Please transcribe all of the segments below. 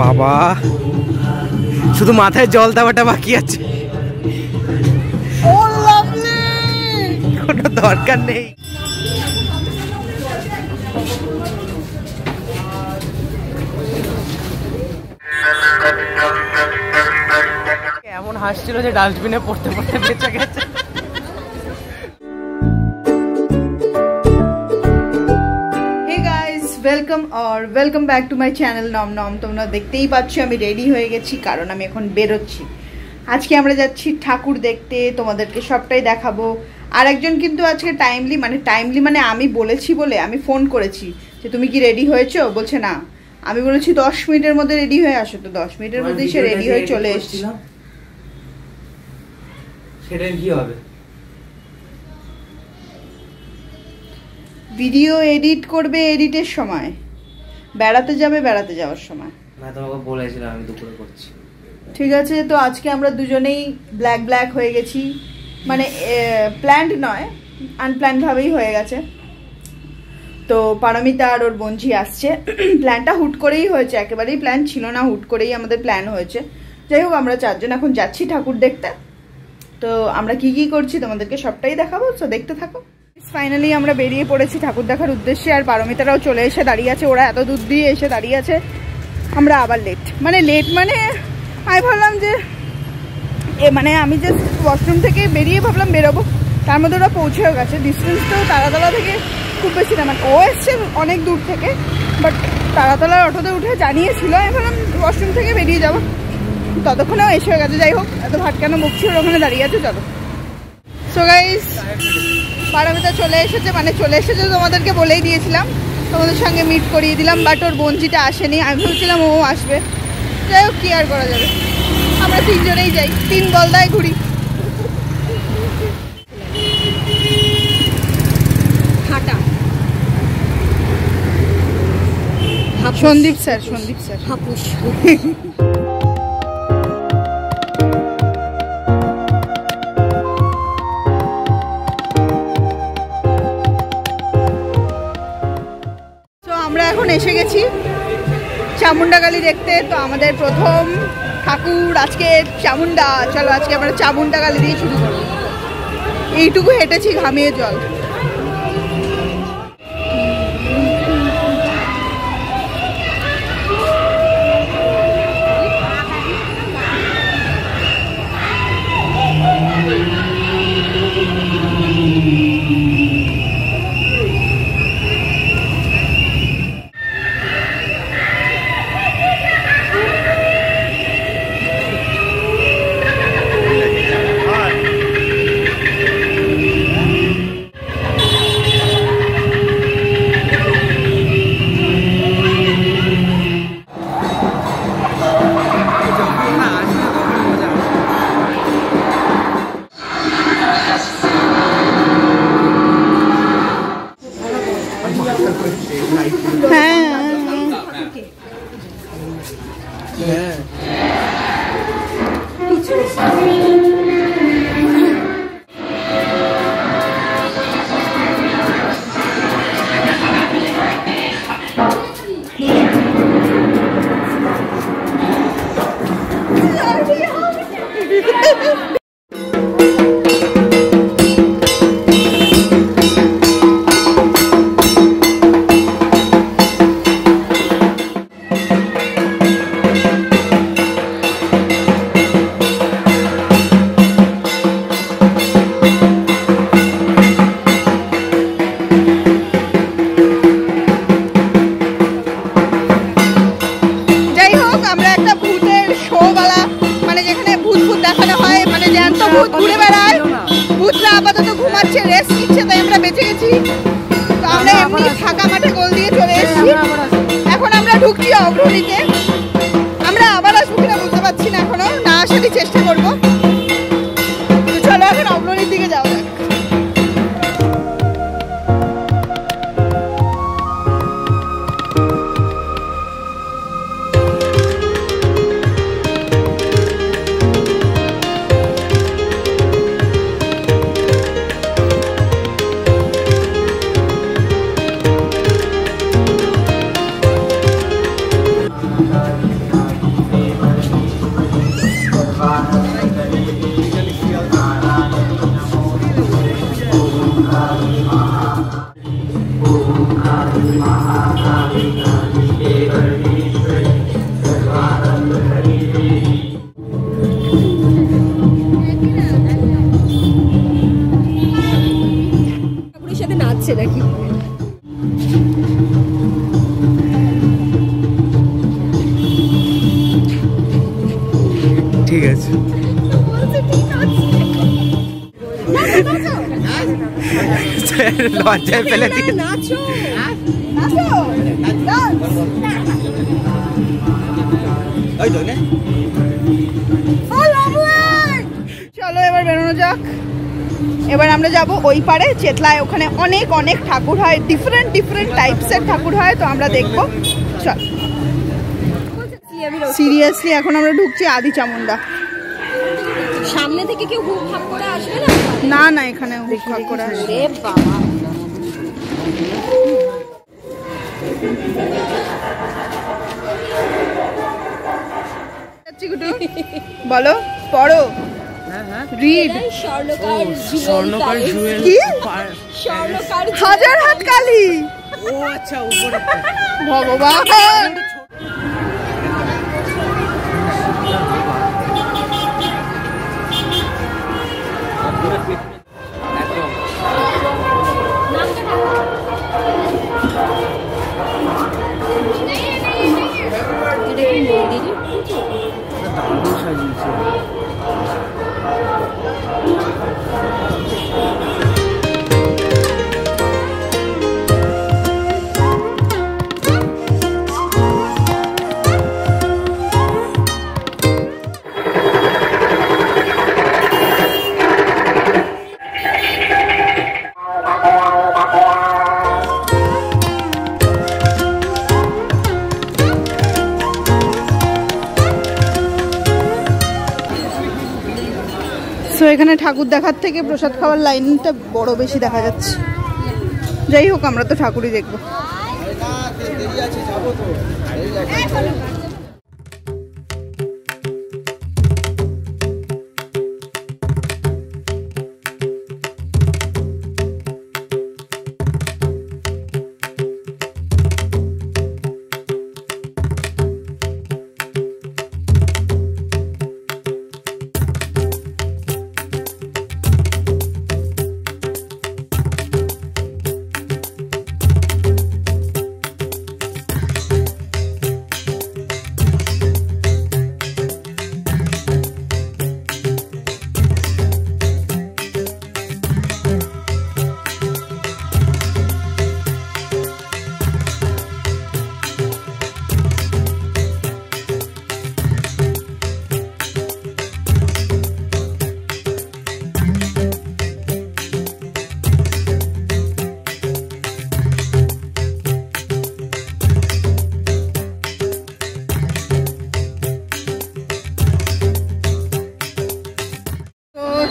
বাবা শুধু মাথায় জল দেওয়াটা বাকি আছে, কোনো দরকার নেই। এমন হাসছিল যে ডাস্টবিনে পড়তে পড়তে বেঁচে গেছে। Welcome back to my channel নম নম। তোমরা দেখতেই পাচ্ছ আমি রেডি হয়ে গেছি, কারণ আমি এখন বেরোচ্ছি। আজকে আমরা যাচ্ছি ঠাকুর দেখতে, তোমাদেরকে সবটাই দেখাবো। আর একজন কিন্তু আজকে টাইমলি মানে আমি বলেছি বলে আমি ফোন করেছি যে তুমি কি রেডি হয়েছো, বলছে না। আমি বলেছি 10 মিনিটের মধ্যে রেডি হয়ে আসো, তো 10 মিনিটের মধ্যেই সে রেডি হয়ে চলে এসেছে। সেটা কি হবে? ভিডিও এডিট করবে, এডিটের সময় বেড়াতে যাবে, বেড়াতে যাওয়ার সময়। না তোমাকে বলেছিলাম আমি দুপুরে করছি। ঠিক আছে, তো আজকে আমরা দুজনেই ব্ল্যাক হয়ে গেছি, মানে প্ল্যান্ড নয়, আনপ্ল্যান্ড ভাবেই হয়ে গেছে। তো পারমিতা আর ওর বোনঝি আসছে। প্ল্যানটা হুট করেই হয়েছে, একেবারেই প্ল্যান ছিল না, হুট করেই আমাদের প্ল্যান হয়েছে। যাই হোক, আমরা 4 জন এখন যাচ্ছি ঠাকুর দেখতে। তো আমরা কি কি করছি তোমাদেরকে সবটাই দেখাবো, তো দেখতে থাকো। ফাইনালি আমরা বেরিয়ে পড়েছি ঠাকুর দেখার উদ্দেশ্যে, আর পারমিতারাও চলে এসে দাঁড়িয়ে আছে। ওরা এত দূর দিয়ে এসে দাঁড়িয়ে আছে, আমরা আবার লেট মানে আমি ভাবলাম যে মানে আমি জাস্ট ওয়াশরুম থেকে বেরিয়ে ভাবলাম বেরোবো, তার মধ্যে ওরা পৌঁছেও গেছে। ডিস্টেন্সটাও তারাতলা থেকে খুব বেশি না, মানে ও এসছে অনেক দূর থেকে, বাট তারাতলার অটোতে উঠে জানিয়েছিল। আমি ভাবলাম ওয়াশরুম থেকে বেরিয়ে যাবো, ততক্ষণেও এসে গেছে। যাই হোক, এত ভাট কেন মুখছি, ওর ওখানে দাঁড়িয়ে আছে, চলো। সো গাইস, পারমিতা চলে এসেছে, তোমাদেরকে বলেই দিয়েছিলাম, তোমাদের সঙ্গে মিট করিয়ে দিলাম, বাট ওর বোনজিটা আসেনি। আমি ভেবেছিলাম ও আসবে। যাই হোক, কি আর করা যাবে, আমরা 3 জনেই যাই, 3 বলদায় ঘুরি। সন্দীপ স্যার হাপুস। আমরা এখন এসে গেছি চামুন্ডাকালী দেখতে। তো আমাদের প্রথম ঠাকুর আজকে চামুন্ডা। চলো আজকে আমরা চামুন্ডাকালী দিয়ে শুরু করবো। এইটুকু হেঁটেছি ঘামিয়ে জল। সাথে নাচছে নাকি? ঠিক আছে, লজ্জায় ফেলে দিয়ে নাচো। চলো এবার বেরোনো যাক। এবার আমরা যাব ওই পারে চেতলায়, ওখানে অনেক অনেক ঠাকুর হয়, ডিফারেন্ট ডিফারেন্ট টাইপসের ঠাকুর হয়, তো আমরা দেখবো। চল, সিরিয়াসলি এখন আমরা ঢুকছি আদি চামুন্ডা। সামনে থেকে কেউ হুক হাক করে আসবে না? না না, এখানে হুক হাক করে আসবে। বাবা, বলো, পড়ো, রিড। স্বর্ণকার জুয়েল, কি? স্বর্ণকার হাজার হাত কালী। ও আচ্ছা, উপরে ভগবান, এখানে ঠাকুর দেখার থেকে প্রসাদ খাওয়ার লাইনটা বড় বেশি দেখা যাচ্ছে। যাই হোক, আমরা তো ঠাকুরই দেখবো।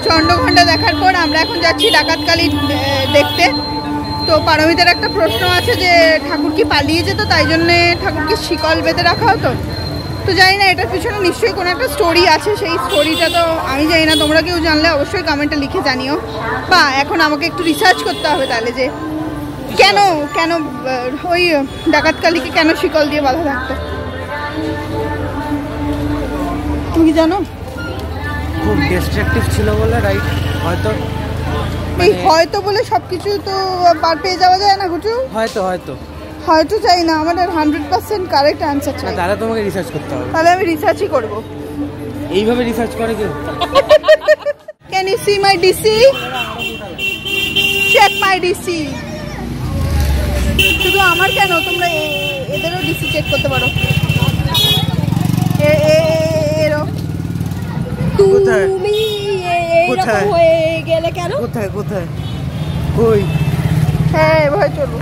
চন্দ্রঘণ্টা দেখার পর আমরা এখন যাচ্ছি ডাকাতকালী দেখতে। তো পারমিতার একটা প্রশ্ন আছে যে ঠাকুর কি পালিয়ে যেত, তাই জন্যে ঠাকুরকে শিকল বেঁধে রাখা হতো। তো জানি না, এটার পিছনে নিশ্চয়ই কোনো একটা স্টোরি আছে। সেই স্টোরিটা তো আমি জানি না, তোমরা কেউ জানলে অবশ্যই কমেন্টে লিখে জানিও। বা এখন আমাকে একটু রিসার্চ করতে হবে তাহলে, যে কেন কেন ওই ডাকাতকালীকে কেন শিকল দিয়ে বাঁধা থাকতো। তুমি জানো? খুব ডিস্ট্রাকটিভ ছিল বলে, রাইট? হয়তো এই হয়তো বলে সবকিছু তো পার পেয়ে যাওয়া যায় না ঘুটু। হয়তো হয়তো হয়তো চাই না, আমাদের 100% কারেক্ট অ্যান্সার চাই। তাহলে তোমাকে রিসার্চ করতে হবে। তাহলে আমি রিসার্চই করব। এইভাবে রিসার্চ করে কেউ? Can you see my DC? Check my DC. শুধু আমার কেন, তোমরা এদেরও ডিসি চেক করতে পারো। তুমি এরকম হয়ে গেলে কেন? কোথায় কোথায় কই? হ্যাঁ, এভাবে চলবো।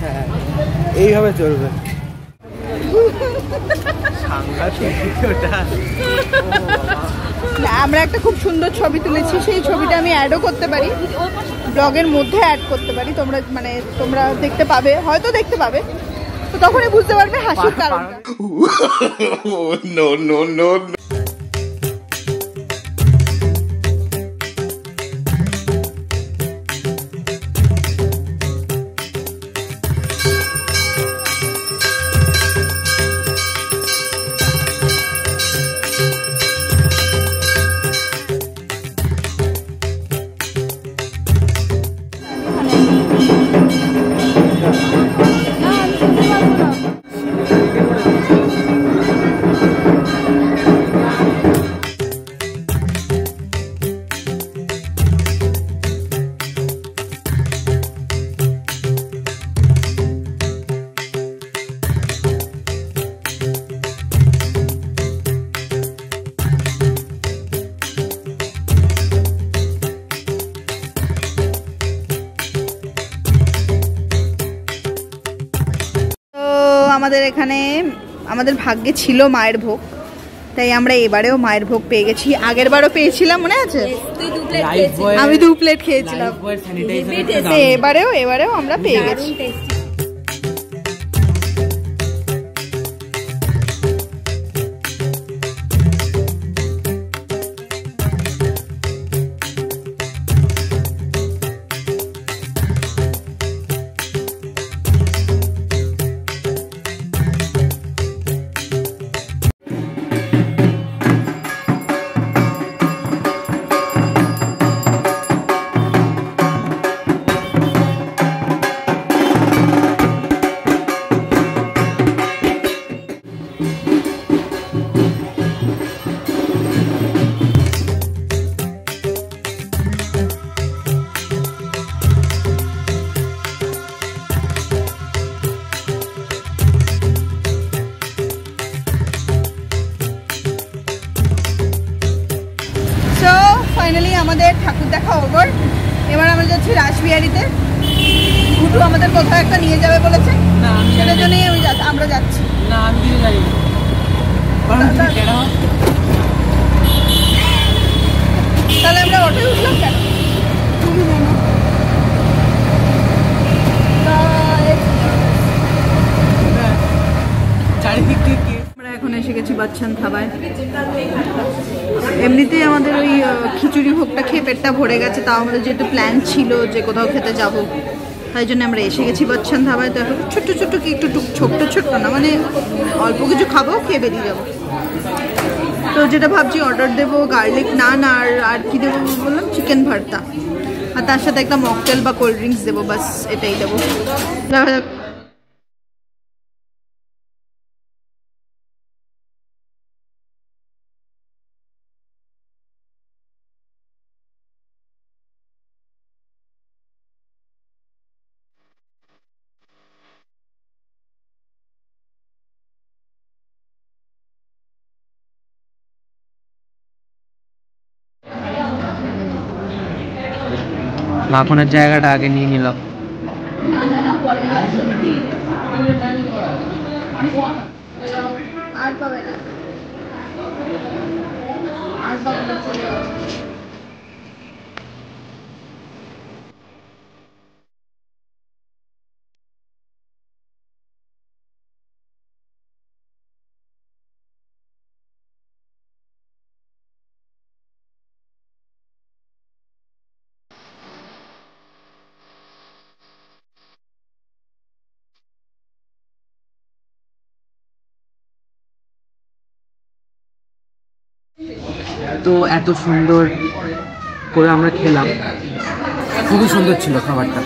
হ্যাঁ, এইভাবে চলবে। আমরা একটা খুব সুন্দর ছবি তুলেছি, সেই ছবিটা আমি অ্যাডও করতে পারি, ব্লগের মধ্যে অ্যাড করতে পারি। তোমরা দেখতে পাবে, হয়তো দেখতে পাবে, তো তখনই বুঝতে পারবে হাসির কারণ। আমাদের এখানে আমাদের ভাগ্যে ছিল মায়ের ভোগ, তাই আমরা এবারেও মায়ের ভোগ পেয়ে গেছি। আগের বারও পেয়েছিলাম, মনে আছে? আমি 2 প্লেট খেয়েছিলাম। এবারেও আমরা পেয়ে গেছি। ফাইনালি আমাদের ঠাকুর দেখা ওভার। এবার আমরা যাচ্ছি রাসবিহারীতে। গুটু আমাদের কোথাও একটা নিয়ে যাবে বলেছে, সেটার জন্যই আমরা যাচ্ছি। তাহলে আমরা অটোয় উঠলাম কেন? আমরা এখন এসে গেছি বাচ্চান ধাবায়। এমনিতেই আমাদের ওই খিচুড়ি ভোগটা খেয়ে পেটটা ভরে গেছে, তাও আমাদের যেহেতু প্ল্যান ছিল যে কোথাও খেতে যাব, তাই জন্য আমরা এসে গেছি বাচ্চান ধাবায়। তো এখন ছোট্ট ছোট্ট কি একটু ছোট্ট না, মানে অল্প কিছু খাবো, খেয়ে বেরিয়ে যাবো। তো যেটা ভাবছি অর্ডার দেবো গার্লিক নান, আর কি দেবো বললাম, চিকেন ভর্তা, আর তার সাথে একটা মকটেল বা কোল্ড ড্রিঙ্কস দেবো, বাস এটাই দেবো। দেখা যাক। মাখনের জায়গাটা আগে নিয়ে নিল। আর পাবে না, আর পাবে না। তো এত সুন্দর করে আমরা খেলাম, খুবই সুন্দর ছিল খাবারটা।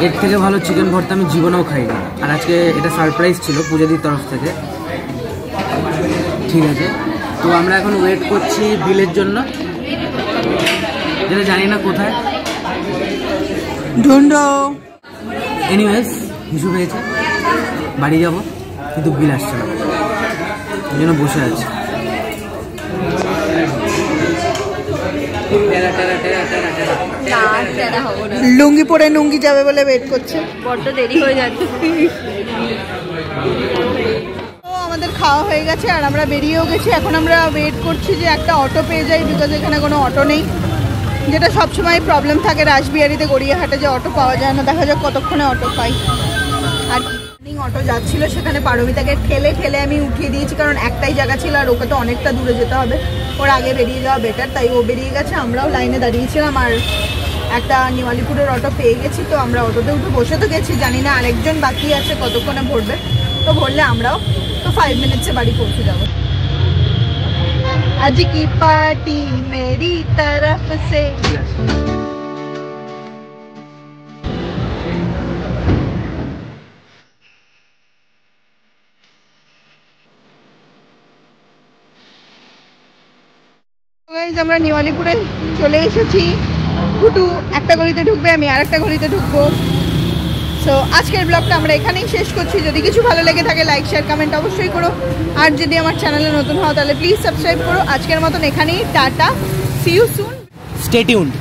এর থেকে ভালো চিকেন ভর্তা আমি জীবনেও খাইনি। আর আজকে এটা সারপ্রাইজ ছিল পূজাদির তরফ থেকে। ঠিক আছে, তো আমরা এখন ওয়েট করছি বিলের জন্য, যেটা জানি না কোথায়। ঢুন্ডো। এনিওয়েজ হিসু হয়েছে, বাড়ি যাব, কিন্তু বিল আসছে না, ওই জন্য বসে আছি। লুঙ্গি পরে নুঙ্গি যাবে বলে ওয়েট করছে, বড্ড দেরি হয়ে যাচ্ছে। আমাদের খাওয়া হয়ে গেছে আর আমরা বেরিয়েও গেছি। এখন আমরা ওয়েট করছি যে একটা অটো পেয়ে যাই, বিকজ এখানে কোনো অটো নেই, যেটা সবসময় প্রবলেম থাকে রাসবিহারীতে, গড়িয়াহাটে যে অটো পাওয়া যায় না। দেখা যাক কতক্ষণে অটো পাই। আর অটো যাচ্ছিল, সেখানে পারমিতাকে ঠেলে ঠেলে আমি উঠিয়ে দিয়েছি, কারণ একটাই জায়গা ছিল আর ওকে তো অনেকটা দূরে যেতে হবে, ওর আগে বেরিয়ে যাওয়া বেটার। তাই ও বেরিয়ে গেছে, আমরাও লাইনে দাঁড়িয়েছিলাম আর একটা নিউ আলিপুরের অটো পেয়ে গেছি। তো আমরা অটোতে উঠে বসে তো গেছি, জানি না আরেকজন বাকি আছে কতক্ষণে ভরবে, তো ভরলে আমরাও তো 5 মিনিটসে বাড়ি পৌঁছে যাবো। আজ কি পার্টি মেরি তরফ সে। আমরা নিউ আলিপুরে চলে এসেছি। গুটু একটা গলিতে ঢুকবে, আমি আর একটা গলিতে ঢুকবো। সো আজকের ব্লগটা আমরা এখানেই শেষ করছি। যদি কিছু ভালো লেগে থাকে লাইক শেয়ার কমেন্ট অবশ্যই করো, আর যদি আমার চ্যানেলে নতুন হও তাহলে প্লিজ সাবস্ক্রাইব করো। আজকের মতন এখানেই tata, see you soon, stay tuned.